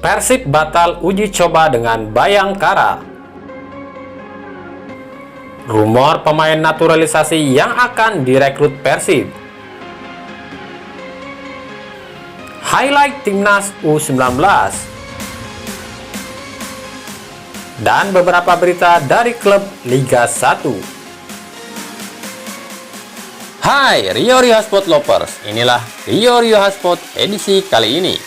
Persib batal uji coba dengan Bayangkara. Rumor pemain naturalisasi yang akan direkrut Persib. Highlight Timnas U19. Dan beberapa berita dari klub Liga 1. Hai Rio Hotspot Lovers, inilah Rio Hotspot edisi kali ini.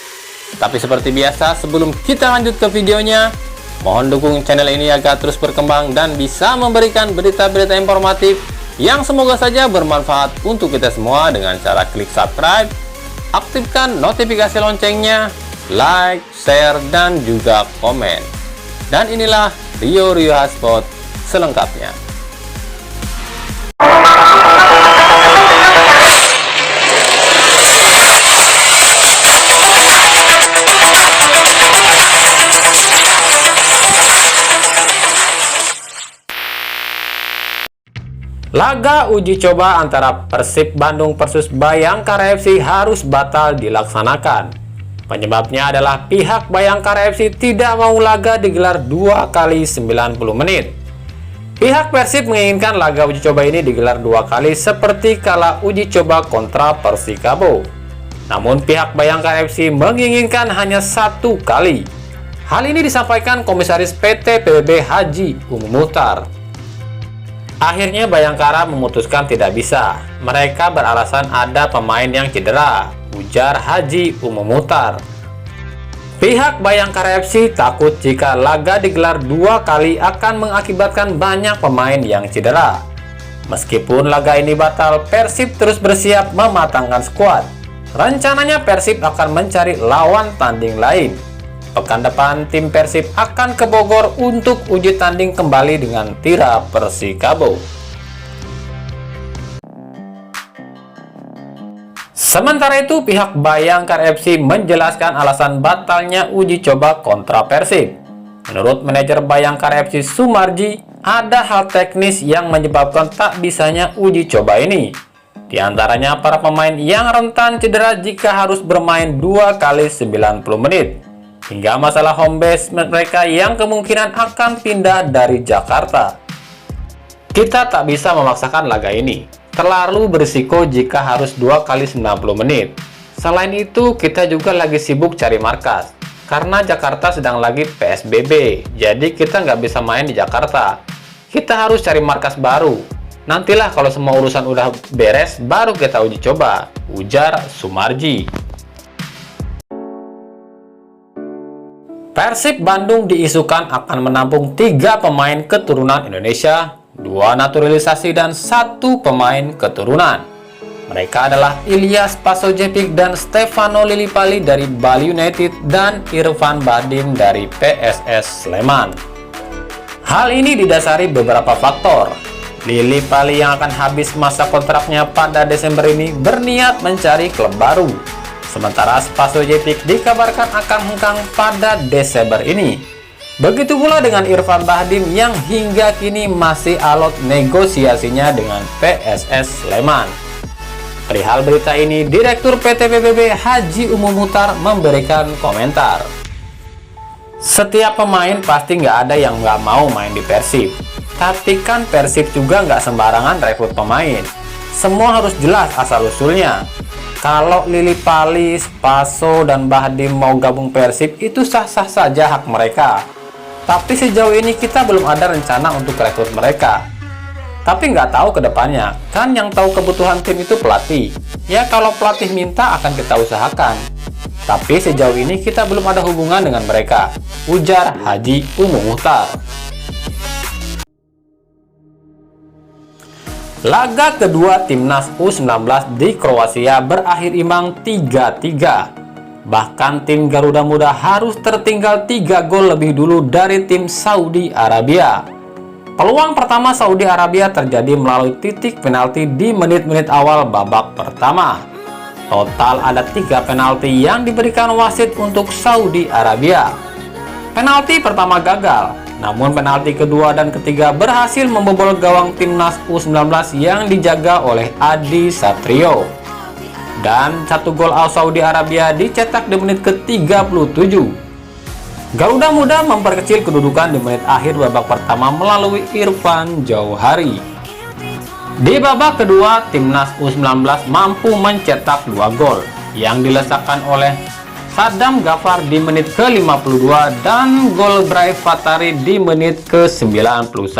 Tapi seperti biasa, sebelum kita lanjut ke videonya, mohon dukung channel ini agar terus berkembang dan bisa memberikan berita-berita informatif yang semoga saja bermanfaat untuk kita semua dengan cara klik subscribe, aktifkan notifikasi loncengnya, like, share, dan juga komen. Dan inilah Rio Hotspot selengkapnya. Laga uji coba antara Persib Bandung versus Bayangkara FC harus batal dilaksanakan. Penyebabnya adalah pihak Bayangkara FC tidak mau laga digelar 2 kali 90 menit. Pihak Persib menginginkan laga uji coba ini digelar 2 kali seperti kala uji coba kontra Persikabo. Namun pihak Bayangkara FC menginginkan hanya 1 kali. Hal ini disampaikan Komisaris PT PBB Haji Umum Muhtar. Akhirnya Bayangkara memutuskan tidak bisa. Mereka beralasan ada pemain yang cedera, ujar Haji Umum Muhtar. Pihak Bayangkara FC takut jika laga digelar 2 kali akan mengakibatkan banyak pemain yang cedera. Meskipun laga ini batal, Persib terus bersiap mematangkan skuad. Rencananya Persib akan mencari lawan tanding lain. Pekan depan tim Persib akan ke Bogor untuk uji tanding kembali dengan Tira Persikabo. Sementara itu pihak Bayangkara FC menjelaskan alasan batalnya uji coba kontra Persib. Menurut manajer Bayangkara FC Sumarji, ada hal teknis yang menyebabkan tak bisanya uji coba ini. Di antaranya para pemain yang rentan cedera jika harus bermain 2 kali 90 menit. Hingga masalah home base mereka yang kemungkinan akan pindah dari Jakarta. Kita tak bisa memaksakan laga ini. Terlalu berisiko jika harus 2 kali 90 menit. Selain itu, kita juga lagi sibuk cari markas. Karena Jakarta sedang lagi PSBB, jadi kita nggak bisa main di Jakarta. Kita harus cari markas baru. Nantilah kalau semua urusan udah beres, baru kita uji coba, ujar Sumarji. Persib Bandung diisukan akan menampung 3 pemain keturunan Indonesia, 2 naturalisasi dan 1 pemain keturunan. Mereka adalah Ilyas Pasojevic dan Stefano Lillipali dari Bali United dan Irfan Bahdim dari PSS Sleman. Hal ini didasari beberapa faktor. Lillipali yang akan habis masa kontraknya pada Desember ini berniat mencari klub baru. Sementara Pasojevic dikabarkan akan hengkang pada Desember ini. Begitu pula dengan Irfan Bahdim yang hingga kini masih alot negosiasinya dengan PSS Sleman. Perihal berita ini, Direktur PT PBB Haji Umum Muhtar memberikan komentar. Setiap pemain pasti nggak ada yang nggak mau main di Persib. Tapi kan Persib juga nggak sembarangan rekrut pemain. Semua harus jelas asal-usulnya. Kalau Lillipali, Paso, dan Bahdim mau gabung Persib, itu sah-sah saja hak mereka. Tapi sejauh ini kita belum ada rencana untuk rekrut mereka. Tapi nggak tahu ke depannya, kan yang tahu kebutuhan tim itu pelatih. Ya kalau pelatih minta akan kita usahakan. Tapi sejauh ini kita belum ada hubungan dengan mereka, ujar Haji Umum Muhtar. Laga kedua Timnas U19 di Kroasia berakhir imbang 3-3. Bahkan tim Garuda Muda harus tertinggal 3 gol lebih dulu dari tim Saudi Arabia. Peluang pertama Saudi Arabia terjadi melalui titik penalti di menit-menit awal babak pertama. Total ada 3 penalti yang diberikan wasit untuk Saudi Arabia. Penalti pertama gagal. Namun penalti kedua dan ketiga berhasil membobol gawang timnas U19 yang dijaga oleh Adi Satrio. Dan 1 gol Saudi Arabia dicetak di menit ke-37. Garuda Muda memperkecil kedudukan di menit akhir babak pertama melalui Irfan Jauhari. Di babak kedua, timnas U19 mampu mencetak 2 gol yang dilesakkan oleh Sadam Ghaffar di menit ke-52 dan gol Bray Fatari di menit ke-91.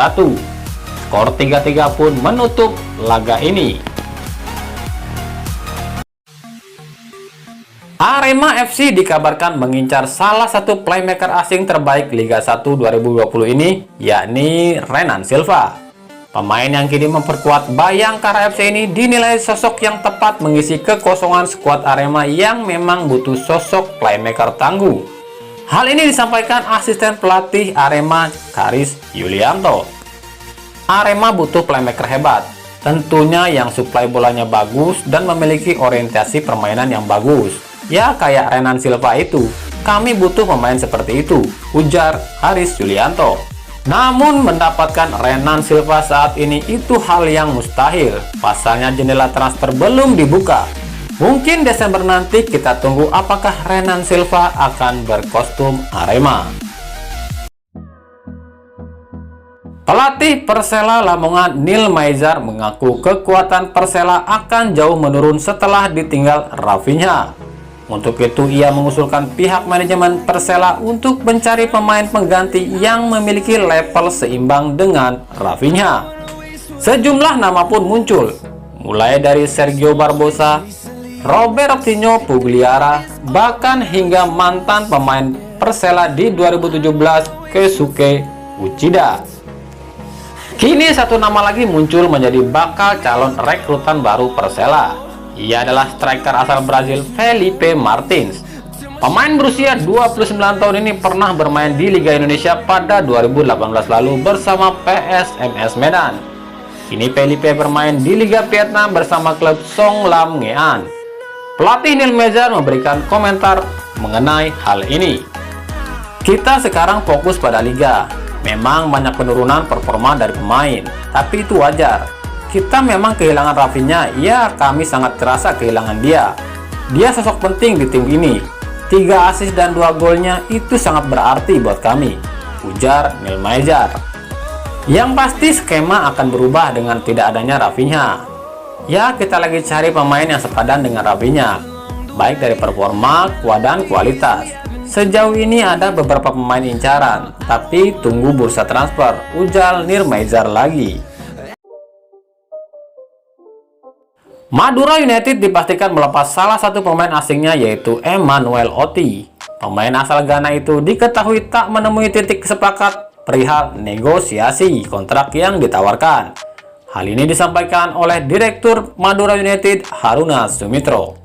Skor 3-3 pun menutup laga ini. Arema FC dikabarkan mengincar salah satu playmaker asing terbaik Liga 1 2020 ini, yakni Renan Silva. Pemain yang kini memperkuat Bayangkara FC ini dinilai sosok yang tepat mengisi kekosongan skuad Arema yang memang butuh sosok playmaker tangguh. Hal ini disampaikan asisten pelatih Arema, Karis Yulianto. Arema butuh playmaker hebat, tentunya yang suplai bolanya bagus dan memiliki orientasi permainan yang bagus. Ya kayak Renan Silva itu, kami butuh pemain seperti itu, ujar Karis Yulianto. Namun mendapatkan Renan Silva saat ini itu hal yang mustahil. Pasalnya jendela transfer belum dibuka. Mungkin Desember nanti kita tunggu apakah Renan Silva akan berkostum Arema. Pelatih Persela Lamongan Nil Maizar mengaku kekuatan Persela akan jauh menurun setelah ditinggal Rafinha. Untuk itu ia mengusulkan pihak manajemen Persela untuk mencari pemain pengganti yang memiliki level seimbang dengan Rafinha. Sejumlah nama pun muncul, mulai dari Sergio Barbosa, Robertinho Pugliara, bahkan hingga mantan pemain Persela di 2017 Keisuke Uchida. Kini satu nama lagi muncul menjadi bakal calon rekrutan baru Persela. Ia adalah striker asal Brazil Felipe Martins. Pemain berusia 29 tahun ini pernah bermain di Liga Indonesia pada 2018 lalu bersama PSMS Medan. Kini Felipe bermain di Liga Vietnam bersama klub Song Lam Ngean. Pelatih Nil Maizar memberikan komentar mengenai hal ini. Kita sekarang fokus pada Liga. Memang banyak penurunan performa dari pemain, tapi itu wajar. Kita memang kehilangan Rafinha, ya kami sangat terasa kehilangan dia. Dia sosok penting di tim ini. 3 assist dan 2 golnya itu sangat berarti buat kami, ujar Nil Maizar. Yang pasti skema akan berubah dengan tidak adanya Rafinha. Ya kita lagi cari pemain yang sepadan dengan Rafinha, baik dari performa, dan kualitas. Sejauh ini ada beberapa pemain incaran, tapi tunggu bursa transfer, ujar Nil Maizar lagi. Madura United dipastikan melepas salah satu pemain asingnya yaitu Emmanuel Oti. Pemain asal Ghana itu diketahui tak menemui titik sepakat perihal negosiasi kontrak yang ditawarkan. Hal ini disampaikan oleh Direktur Madura United Haruna Sumitro.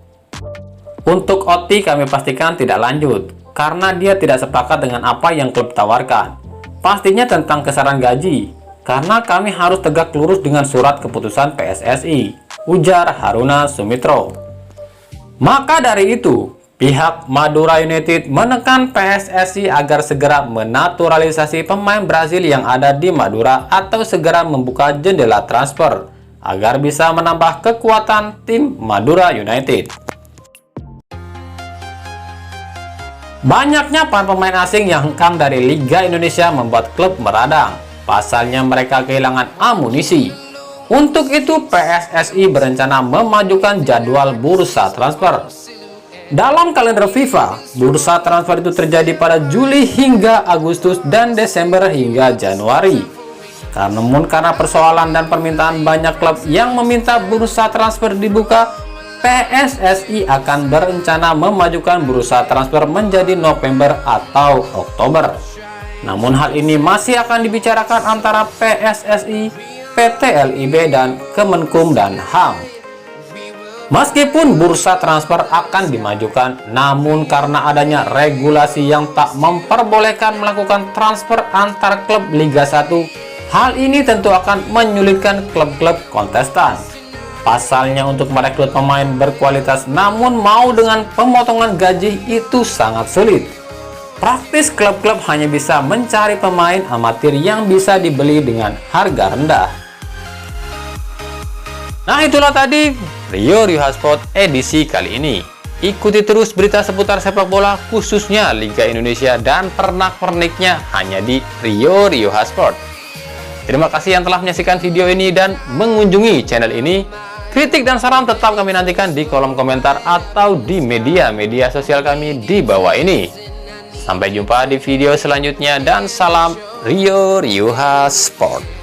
Untuk Oti kami pastikan tidak lanjut karena dia tidak sepakat dengan apa yang klub tawarkan. Pastinya tentang kisaran gaji, karena kami harus tegak lurus dengan surat keputusan PSSI, ujar Haruna Sumitro. Maka dari itu, pihak Madura United menekan PSSI agar segera menaturalisasi pemain Brazil yang ada di Madura atau segera membuka jendela transfer agar bisa menambah kekuatan tim Madura United. Banyaknya para pemain asing yang hengkang dari Liga Indonesia membuat klub meradang. Pasalnya mereka kehilangan amunisi. Untuk itu PSSI berencana memajukan jadwal bursa transfer. Dalam kalender FIFA, bursa transfer itu terjadi pada Juli hingga Agustus dan Desember hingga Januari. Karena persoalan dan permintaan banyak klub yang meminta bursa transfer dibuka, PSSI akan berencana memajukan bursa transfer menjadi November atau Oktober. Namun hal ini masih akan dibicarakan antara PSSI, PT LIB, dan Kemenkum dan HAM. Meskipun bursa transfer akan dimajukan, namun karena adanya regulasi yang tak memperbolehkan melakukan transfer antar klub Liga 1, hal ini tentu akan menyulitkan klub-klub kontestan. Pasalnya untuk merekrut pemain berkualitas namun mau dengan pemotongan gaji itu sangat sulit. Praktis klub-klub hanya bisa mencari pemain amatir yang bisa dibeli dengan harga rendah. Nah itulah tadi Rio Hasport edisi kali ini. Ikuti terus berita seputar sepak bola khususnya Liga Indonesia dan pernak-perniknya hanya di Rioha Sport. Terima kasih yang telah menyaksikan video ini dan mengunjungi channel ini. Kritik dan saran tetap kami nantikan di kolom komentar atau di media sosial kami di bawah ini. Sampai jumpa di video selanjutnya dan salam Rioha Sport.